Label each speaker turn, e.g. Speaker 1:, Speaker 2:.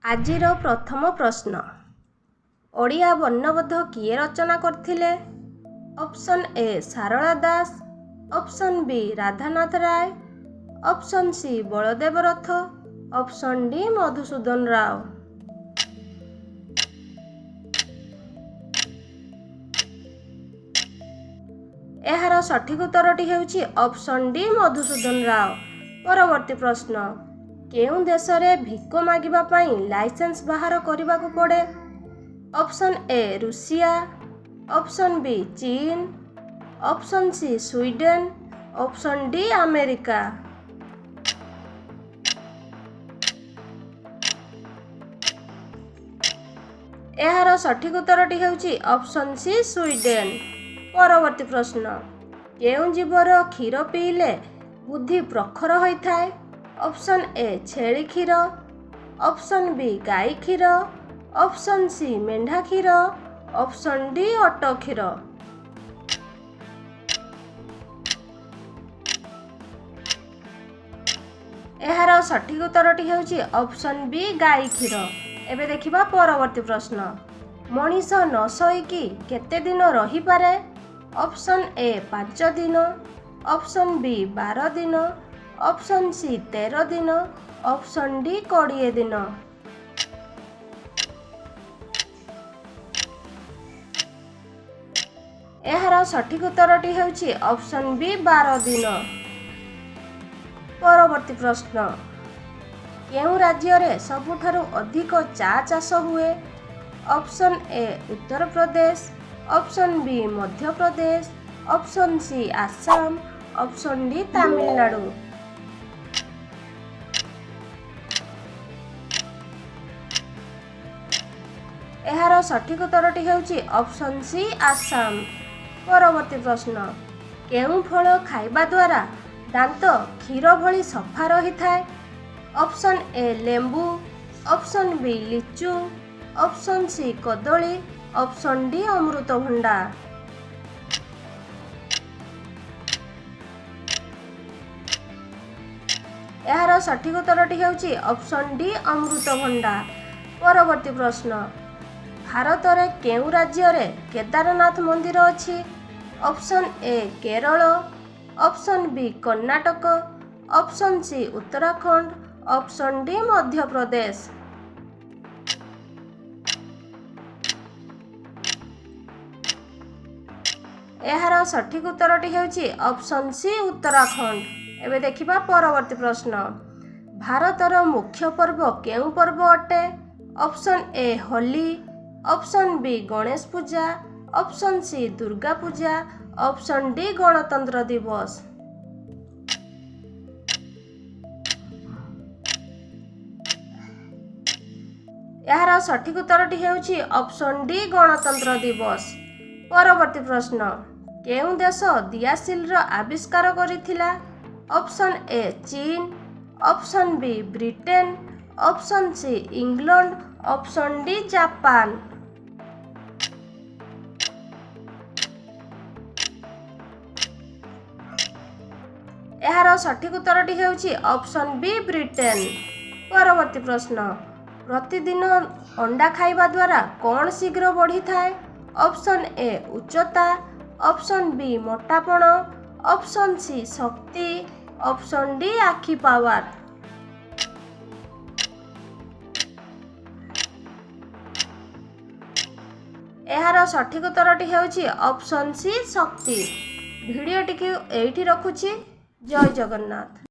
Speaker 1: ଆଜିର ପ୍ରଥମ ପ୍ରଶ୍ନ, ଓଡ଼ିଆ ବର୍ଣ୍ଣବୋଧ କିଏ ରଚନା କରିଥିଲେ? Option A Sarala Das, option B Radhanath Ray, option C Baladev Rath, option D Madhusudan Rao. ଏହାର ସଠିକ୍ ଉତ୍ତରଟି ହେଉଛି ଅପସନ୍ ଡି ମଧୁସୂଦନ ରାଓ। ପରବର୍ତ୍ତୀ ପ୍ରଶ୍ନ, କେଉଁ ଦେଶରେ ଭିକ ମାଗିବା ପାଇଁ ଲାଇସେନ୍ସ ବାହାର କରିବାକୁ ପଡ଼େ? Option A Russia, option B ଚୀନ, option C Sweden, option D America. ଏହାର ସଠିକ୍ ଉତ୍ତରଟି ହେଉଛି ଅପସନ୍ ସି ସ୍ୱିଡେନ। ପରବର୍ତ୍ତୀ ପ୍ରଶ୍ନ, କେଉଁ ଜୀବର କ୍ଷୀର ପିଇଲେ ବୁଦ୍ଧି ପ୍ରଖର ହୋଇଥାଏ? ଅପସନ୍ ଏ ଛେଳି କ୍ଷୀର, ଅପସନ୍ ବି ଗାଈ କ୍ଷୀର, ଅପସନ୍ ସି ମେଣ୍ଢା କ୍ଷୀର, ଅପସନ୍ ଡି ଓଟ କ୍ଷୀର। ଏହାର ସଠିକ୍ ଉତ୍ତରଟି ହେଉଛି ଅପସନ୍ ବି ଗାଈ କ୍ଷୀର। ଏବେ ଦେଖିବା ପରବର୍ତ୍ତୀ ପ୍ରଶ୍ନ, ମଣିଷ ନ ଶୋଇକି କେତେ ଦିନ ରହିପାରେ? ଅପସନ୍ ଏ 5 ଦିନ, ଅପସନ୍ ବି 12 ଦିନ, ଅପସନ୍ ସି 13 ଦିନ, ଅପସନ୍ ଡି 20 ଦିନ। ଏହାର ସଠିକ୍ ଉତ୍ତରଟି ହେଉଛି ଅପସନ୍ ବି 12 ଦିନ। ପରବର୍ତ୍ତୀ ପ୍ରଶ୍ନ, କେଉଁ ରାଜ୍ୟରେ ସବୁଠାରୁ ଅଧିକ ଚା ଚାଷ ହୁଏ? Option A Uttar Pradesh, option B Madhya Pradesh, option C Assam, option D Tamil Nadu. ଏହାର ସଠିକ୍ ଉତ୍ତରଟି ହେଉଛି ଅପସନ୍ ସି ଆସାମ। ପରବର୍ତ୍ତୀ ପ୍ରଶ୍ନ, କେଉଁ ଫଳ ଖାଇବା ଦ୍ୱାରା ଦାନ୍ତ କ୍ଷୀର ଭଳି ସଫା ରହିଥାଏ? ଅପସନ୍ ଏ ଲେମ୍ବୁ, ଅପସନ୍ ବି ଲିଚୁ, ଅପସନ୍ ସି କଦଳୀ, ଅପସନ୍ ଡି ଅମୃତଭଣ୍ଡା। ଏହାର ସଠିକ୍ ଉତ୍ତରଟି ହେଉଛି ଅପସନ୍ ଡି ଅମୃତଭଣ୍ଡା। ପରବର୍ତ୍ତୀ ପ୍ରଶ୍ନ, ଭାରତରେ କେଉଁ ରାଜ୍ୟରେ କେଦାରନାଥ ମନ୍ଦିର ଅଛି? Option A Kerala, option B Karnataka, option C Uttarakhand, option D Madhya Pradesh. ଏହାର ସଠିକ୍ ଉତ୍ତରଟି ହେଉଛି ଅପସନ୍ ସି ଉତ୍ତରାଖଣ୍ଡ। ଏବେ ଦେଖିବା ପରବର୍ତ୍ତୀ ପ୍ରଶ୍ନ, ଭାରତର ମୁଖ୍ୟ ପର୍ବ କେଉଁ ପର୍ବ ଅଟେ? Option A Holi, option B Ganesh Puja, option C Durga Puja, option D ଗଣତନ୍ତ୍ର ଦିବସ। ଏହାର ସଠିକ୍ ଉତ୍ତରଟି ହେଉଛି ଅପସନ୍ ଡି ଗଣତନ୍ତ୍ର ଦିବସ। ପରବର୍ତ୍ତୀ ପ୍ରଶ୍ନ, କେଉଁ ଦେଶ ଦିଆସିଲିର ଆବିଷ୍କାର କରିଥିଲା? ଅପସନ୍ ଏ ଚୀନ, option B Britain, option C England, option D Japan. ଏହାର ସଠିକ୍ ଉତ୍ତରଟି ହେଉଛି ଅପସନ୍ ବି ବ୍ରିଟେନ। ପରବର୍ତ୍ତୀ ପ୍ରଶ୍ନ, ପ୍ରତିଦିନ ଅଣ୍ଡା ଖାଇବା ଦ୍ୱାରା କ'ଣ ଶୀଘ୍ର ବଢ଼ିଥାଏ? ଅପସନ୍ ଏ ଉଚ୍ଚତା, ଅପସନ୍ ବି ମୋଟାପଣ, ଅପସନ୍ ସି ଶକ୍ତି, ଅପସନ୍ ଡି ଆଖି ପାୱାର। ଏହାର ସଠିକ୍ ଉତ୍ତରଟି ହେଉଛି ଅପସନ୍ ସି ଶକ୍ତି। ଭିଡ଼ିଓଟିକୁ ଏଇଠି ରଖୁଛି। ଜୟ ଜଗନ୍ନାଥ।